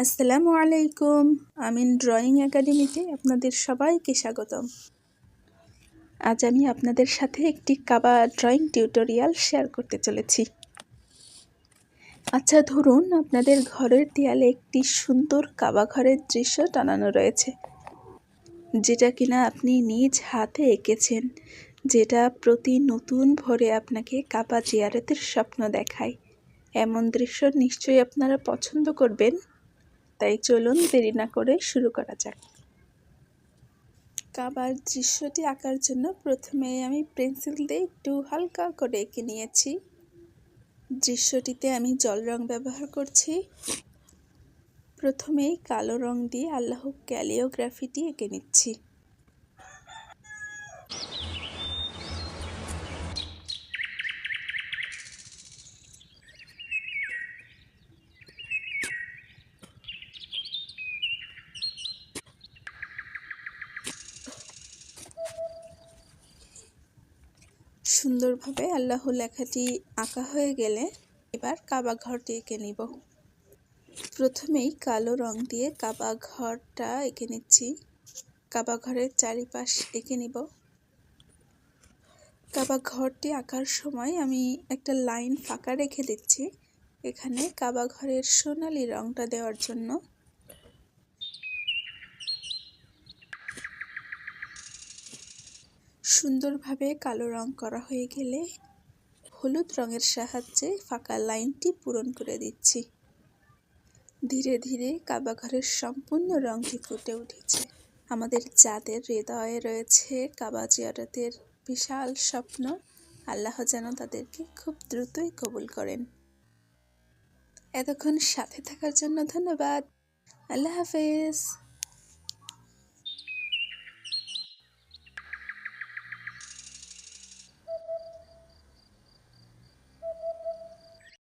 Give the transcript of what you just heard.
আসসালামু আলাইকুম। আমিন ড্রয়িং একাডেমিতে আপনাদের সবাইকে স্বাগতম। আজ আমি আপনাদের সাথে একটি কাবা ড্রয়িং টিউটোরিয়াল শেয়ার করতে চলেছি। আচ্ছা, ধরুন আপনাদের ঘরের দেয়ালে একটি সুন্দর কাবা ঘরের দৃশ্য টানানো রয়েছে, যেটা কিনা আপনি নিজ হাতে এঁকেছেন, যেটা প্রতি নতুন ভোরে আপনাকে কাবা জিয়ারতের স্বপ্ন দেখায়। এমন দৃশ্য নিশ্চয়ই আপনারা পছন্দ করবেন। তাই চলুন দেরি না করে শুরু করা যাক। কাবার দৃশ্যটি আঁকার জন্য প্রথমে আমি পেন্সিল দিয়ে একটু হালকা করে এঁকে নিয়েছি। দৃশ্যটিতে আমি জল রং ব্যবহার করছি। প্রথমেই কালো রং দিয়ে আল্লাহ ক্যালিওগ্রাফিটি এঁকে নিচ্ছি। সুন্দরভাবে আল্লাহ লেখাটি আঁকা হয়ে গেলে এবার কাবা ঘরটি এঁকে নিব। প্রথমেই কালো রং দিয়ে কাবা ঘরটা এঁকে নিচ্ছি। কাবা ঘরের চারিপাশ এঁকে নিব। কাবা ঘরটি আঁকার সময় আমি একটা লাইন ফাঁকা রেখে দিচ্ছি, এখানে কাবা ঘরের সোনালি রংটা দেওয়ার জন্য। সুন্দরভাবে কালো রং করা হয়ে গেলে হলুদ রঙের সাহায্যে ফাঁকা লাইনটি পূরণ করে দিচ্ছি। ধীরে ধীরে কাবা ঘরের সম্পূর্ণ রংটি ফুটে উঠেছে। আমাদের যাদের হৃদয়ে রয়েছে কাবা জিয়ারতের বিশাল স্বপ্ন, আল্লাহ যেন তাদেরকে খুব দ্রুতই কবুল করেন। এতক্ষণ সাথে থাকার জন্য ধন্যবাদ। আল্লাহ হাফেজ।